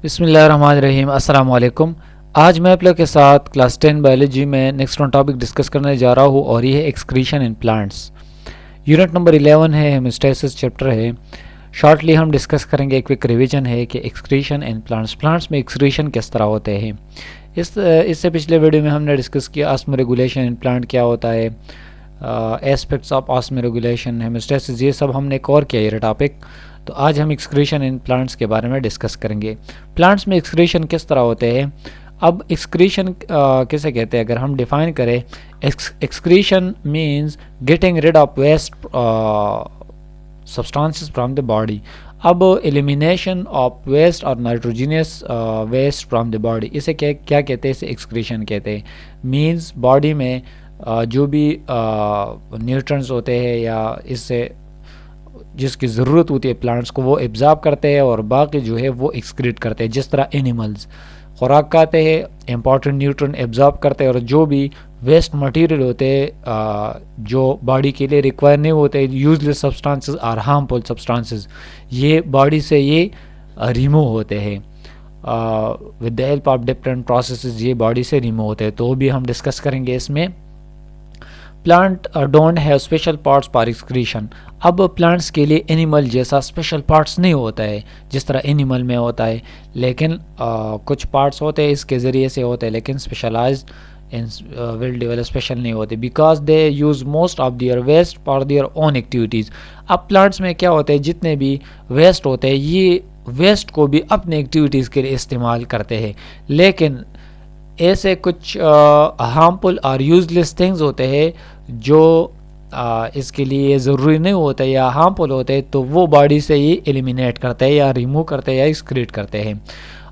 बिस्मिल्लाहिर्रहमानिर्रहीम। अस्सलाम वालेकुम। आज मैं आप लोग के साथ क्लास 10 बायोलॉजी में नेक्स्ट वन टॉपिक डिस्कस करने जा रहा हूँ और ये है excretion in plants. Unit number 11 है, हेमिस्टेसिस चैप्टर है। शॉर्टली हम डिस्कस करेंगे, एक क्विक रिवीजन है कि एक्सक्रीशन इन प्लांट्स, प्लांट्स में एक्सक्रीशन किस तरह होते हैं। इससे पिछले वीडियो में हमने डिस्कस किया ऑस्मो रेगुलेशन इन प्लांट क्या होता है, एस्पेक्ट्स ऑफ ऑस्मो रेगुलेशन, हेमिस्टेसिस, ये सब हमने कवर किया ये टॉपिक। तो आज हम एक्सक्रीशन इन प्लांट्स के बारे में डिस्कस करेंगे। प्लांट्स में एक्सक्रीशन किस तरह होते हैं। अब एक्सक्रीशन किसे कहते हैं, अगर हम डिफाइन करें, excretion means getting rid of waste substances from the body. अब एलिमिनेशन ऑफ वेस्ट और nitrogenous waste from the body, इसे क्या कहते हैं, इसे एक्सक्रीशन कहते हैं। मींस बॉडी में जो भी न्यूट्रिएंट्स होते हैं या इससे जिसकी ज़रूरत होती है प्लांट्स को, वो एब्जॉर्ब करते हैं और बाकी जो है वो एक्सक्रीट करते हैं। जिस तरह एनिमल्स खुराक खाते हैं, इंपॉर्टेंट न्यूट्रिएंट एब्जॉर्ब करते हैं, और जो भी वेस्ट मटेरियल होते हैं जो बॉडी के लिए रिक्वायर नहीं होते, यूजलेस सब्सटेंसेस और हार्मफुल सब्सटेंसेस, ये बॉडी से ये रिमूव होते हैं with the help of different processes, ये बॉडी से रिमूव होते हैं। तो भी हम डिस्कस करेंगे इसमें। Plant don't have special parts for excretion. अब प्लांट्स के लिए एनिमल जैसा स्पेशल पार्ट्स नहीं होता है जिस तरह एनिमल में होता है, लेकिन कुछ पार्ट्स होते हैं इसके ज़रिए से होते हैं, लेकिन specialized in will develop special नहीं होते, because they use most of their waste for their own activities. अब प्लांट्स में क्या होते हैं, जितने भी वेस्ट होते हैं ये वेस्ट को भी अपने एक्टिविटीज़ के लिए इस्तेमाल करते हैं, लेकिन ऐसे कुछ हार्मफुल और यूजलेस थिंग्स होते हैं जो इसके लिए ज़रूरी नहीं होते या हार्मफुल होते हैं, तो वो बॉडी से ही एलिमिनेट करते हैं या रिमूव करते हैं या एक्सक्रीट करते हैं।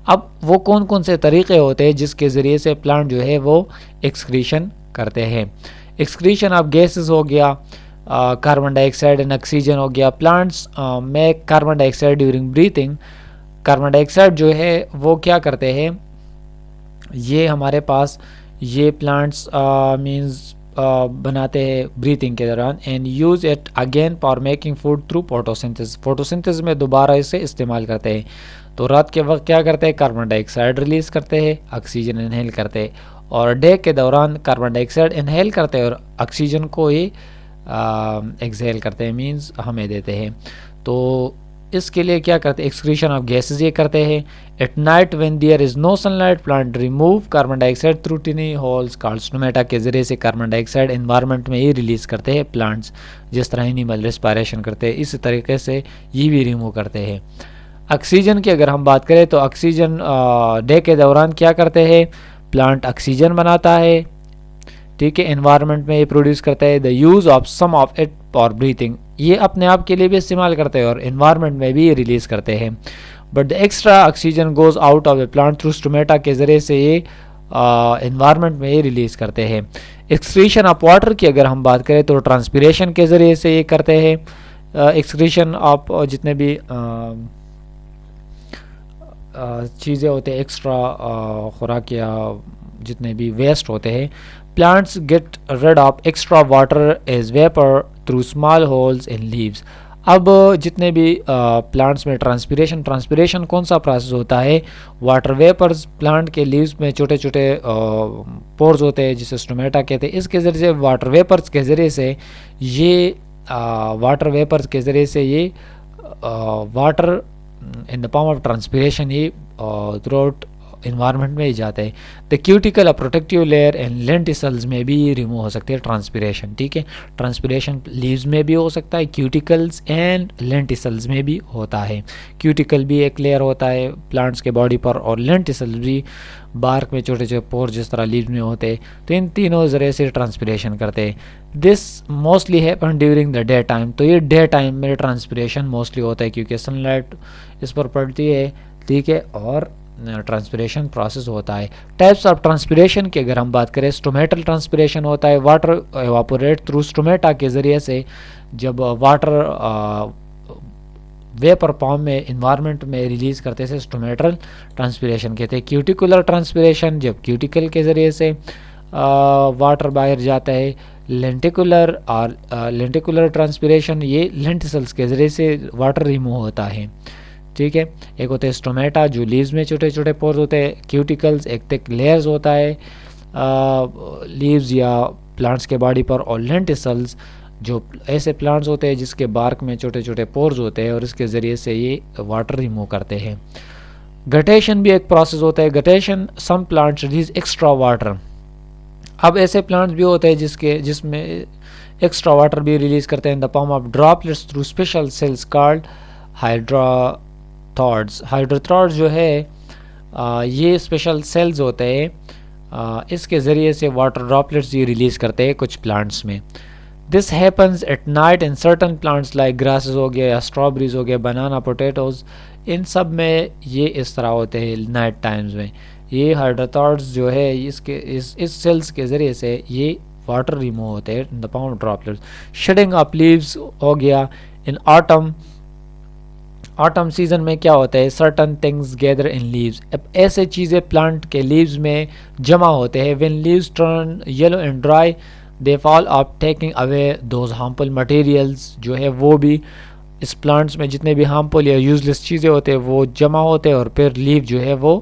अब वो कौन कौन से तरीक़े होते हैं जिसके ज़रिए से प्लांट जो है वो एक्सक्रीशन करते हैं। एक्सक्रीशन ऑफ गैसेस हो गया, कार्बन डाइऑक्साइड एंड ऑक्सीजन हो गया। प्लांट्स में carbon dioxide during breathing, carbon dioxide जो है वो क्या करते हैं, ये हमारे पास ये प्लांट्स मींस बनाते हैं ब्रीथिंग के दौरान, and use it again for making food through photosynthesis. Photosynthesis में दोबारा इसे इस्तेमाल करते हैं। तो रात के वक्त क्या करते हैं, कार्बन डाइऑक्साइड रिलीज़ करते हैं, ऑक्सीजन इनहेल करते हैं, और डे के दौरान कार्बन डाइऑक्साइड इनहेल करते हैं और ऑक्सीजन को ही एक्सहेल करते हैं, मींस हमें देते हैं। तो इसके लिए क्या करते हैं, एक्सक्रीशन ऑफ गैसेस ये करते हैं। At night when there is no sunlight, plant remove carbon dioxide through tiny holes called stomata के जरिए से कार्बन डाइऑक्साइड एनवायरनमेंट में ही रिलीज करते हैं प्लांट्स, जिस तरह एनिमल रेस्पिरेशन करते हैं इस तरीके से ये भी रिमूव करते हैं। ऑक्सीजन की अगर हम बात करें तो ऑक्सीजन डे के दौरान क्या करते हैं, प्लांट ऑक्सीजन बनाता है, ठीक है, एनवायरनमेंट में ये प्रोड्यूस करता है। The use of some of it for breathing, ये अपने आप के लिए भी इस्तेमाल करते हैं और एनवायरनमेंट में भी ये रिलीज़ करते हैं। But the extra oxygen goes out of the plant through stomata के ज़रिए से ये एनवायरनमेंट में ये रिलीज़ करते हैं। एक्सक्रीशन ऑफ वाटर की अगर हम बात करें तो ट्रांसपीरेशन के ज़रिए से ये करते हैं। एक्सक्रीशन ऑफ जितने भी चीज़ें होते हैं, एक्स्ट्रा खुराक या जितने भी वेस्ट होते हैं, plants get rid of extra water as vapor through small holes in leaves। अब जितने भी प्लांट्स में ट्रांसपीरेशन कौन सा प्रोसेस होता है, वाटर वेपर्स प्लांट के लीव्स में छोटे छोटे पोर्स होते हैं जिसे स्टोमेटा कहते हैं, इसके ज़रिए से वाटर वेपर्स के ज़रिए से ये water in the form of transpiration ये थ्रू आउट इन्वायरमेंट में ही जाते हैं। The cuticle protective layer and lenticels में भी रिमूव हो सकती है ट्रांसपीरेशन, ठीक है। ट्रांसपीरेशन लीव्स में भी हो सकता है, क्यूटिकल्स एंड लेंटिसल्स में भी होता है। क्यूटिकल भी एक लेयर होता है प्लांट्स के बॉडी पर, और लेंटिसल्स भी बार्क में छोटे छोटे पोर जिस तरह लीव्स में होते हैं। तो इन तीनों ज़रिए से ट्रांसपीरेशन करते हैं। This mostly happen during the day time, तो ये डे टाइम में ट्रांसपीरेशन मोस्टली होता है क्योंकि सनलाइट इस पर पड़ती है, ठीक है, और ट्रांसपीरेशन प्रोसेस होता है। टाइप्स ऑफ ट्रांसपीरेशन की अगर हम बात करें, स्टोमेटल ट्रांसपीरेशन होता है, वाटर एवापोरेट थ्रू स्टोमेटा के ज़रिए से, जब वाटर वेपर फॉर्म में इन्वायरमेंट में रिलीज़ करते से स्टोमेटल ट्रांसपीरेशन कहते हैं। क्यूटिकुलर ट्रांसपीरेशन, जब क्यूटिकल के ज़रिए से वाटर बाहर जाता है। लेंटिकुलर ट्रांसपीरेशन, ये लेंटिसल्स के ज़रिए से वाटर रिमूव होता है, ठीक है। एक होते हैं स्टोमेटा जो लीव्स में छोटे छोटे पोर्स होते हैं, क्यूटिकल्स एक थिक लेयर्स होता है लीव्स या प्लांट्स के बॉडी पर, और लेंटिसल्स जो ऐसे प्लांट्स होते हैं जिसके बार्क में छोटे छोटे पोर्स होते हैं और इसके ज़रिए से ये वाटर रिमूव करते हैं। गटेशन भी एक प्रोसेस होता है। Guttation some plants release extra water. अब ऐसे प्लांट्स भी होते हैं जिसमें एक्स्ट्रा वाटर भी रिलीज करते हैं in the form of droplets through special cells called हाइड्रोथॉर्ड्स। हाइड्रोथॉर्ड्स जो है ये स्पेशल सेल्स होते हैं, इसके ज़रिए से वाटर ड्रॉपलेट्स ये रिलीज़ करते हैं कुछ प्लांट्स में। This happens at night in certain plants like grasses हो गया या स्ट्रॉबेरीज हो गया, बनाना, पोटैटोज़, इन सब में ये इस तरह होते हैं नाइट टाइम्स में। ये हाइड्रोथॉर्ड्स जो है इसके इस सेल्स के ज़रिए से ये वाटर रिमूव होते हैं in the form of droplets. Shedding of leaves हो गया इन ऑटम सीजन में क्या होता है, certain things gather in leaves. अब ऐसे चीज़ें प्लांट के लीव्स में जमा होते हैं। When leaves turn yellow and dry they fall of taking away those harmful materials. जो है वो भी इस प्लांट्स में जितने भी हार्मफुल या यूजलेस चीज़ें होते हैं वो जमा होते हैं और फिर लीव जो है वो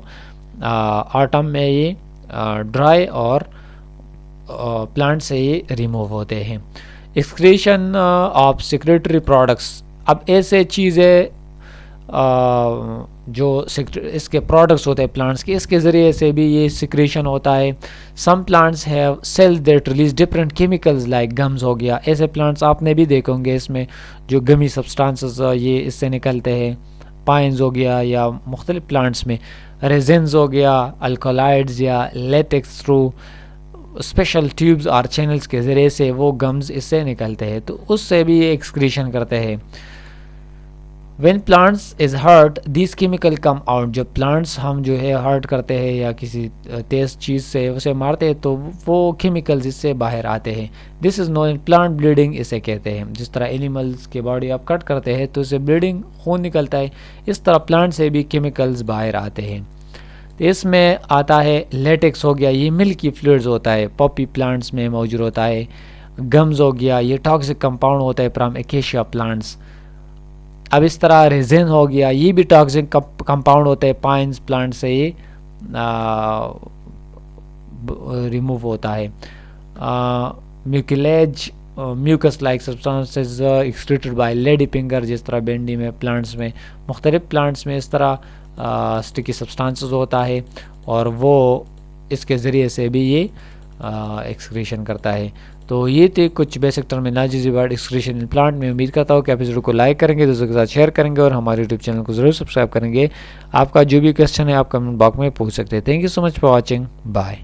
ऑटम में ये ड्राई और प्लांट से ये रिमूव होते हैं। Excretion of secretary products. अब ऐसे चीज़ें जो इसके प्रोडक्ट्स होते हैं प्लांट्स के, इसके ज़रिए से भी ये सिक्रेशन होता है। Some plants have cells that release different chemicals like gums हो गया। ऐसे प्लांट्स आपने भी देखे होंगे इसमें जो गमी सब्सटेंसेस ये इससे निकलते हैं। पाइन्स हो गया या मुख्तलिफ प्लांट्स में रेजिन्स हो गया, अल्कोलाइड्स या लेटेक्स थ्रू स्पेशल ट्यूब्स और चैनल्स के ज़रिए से वो गम्स इससे निकलते हैं, तो उससे भी ये एक्सक्रीशन करते हैं। When plants is hurt, these chemical come out। जब प्लांट्स हम जो है हर्ट करते हैं या किसी तेज़ चीज़ से उसे मारते हैं तो वो केमिकल्स इससे बाहर आते हैं। This is known plant bleeding, इसे कहते हैं। जिस तरह एनिमल्स के बॉडी आप कट करते हैं तो इससे ब्लीडिंग खून निकलता है, इस तरह प्लांट से भी केमिकल्स बाहर आते हैं। तो इसमें आता है लेटेक्स हो गया, ये मिल्की फ्लूइड्स होता है, पॉपी प्लांट्स में मौजूद होता है। गम्स हो गया, ये टॉक्सिक कंपाउंड होता है फ्रॉम एकेशिया प्लांट्स। अब इस तरह रेजिन हो गया, ये भी टॉक्सिक कंपाउंड होते हैं, पाइन्स प्लांट से ये रिमूव होता है। Mucilage mucus like substances excreted by lady finger. जिस तरह भिंडी में प्लांट्स में मुख्तलिफ प्लांट्स में इस तरह स्टिकी सब्सटेंसेस होता है और वो इसके ज़रिए से भी ये एक्सक्रीशन करता है। तो ये थे कुछ basic terminologies about excretion in plant. मैं उम्मीद करता हूँ कि आप इस वीडियो को लाइक करेंगे, दोस्तों के साथ शेयर करेंगे और हमारे यूट्यूब चैनल को ज़रूर सब्सक्राइब करेंगे। आपका जो भी क्वेश्चन है आप कमेंट बॉक्स में पूछ सकते हैं। Thank you so much for watching, bye.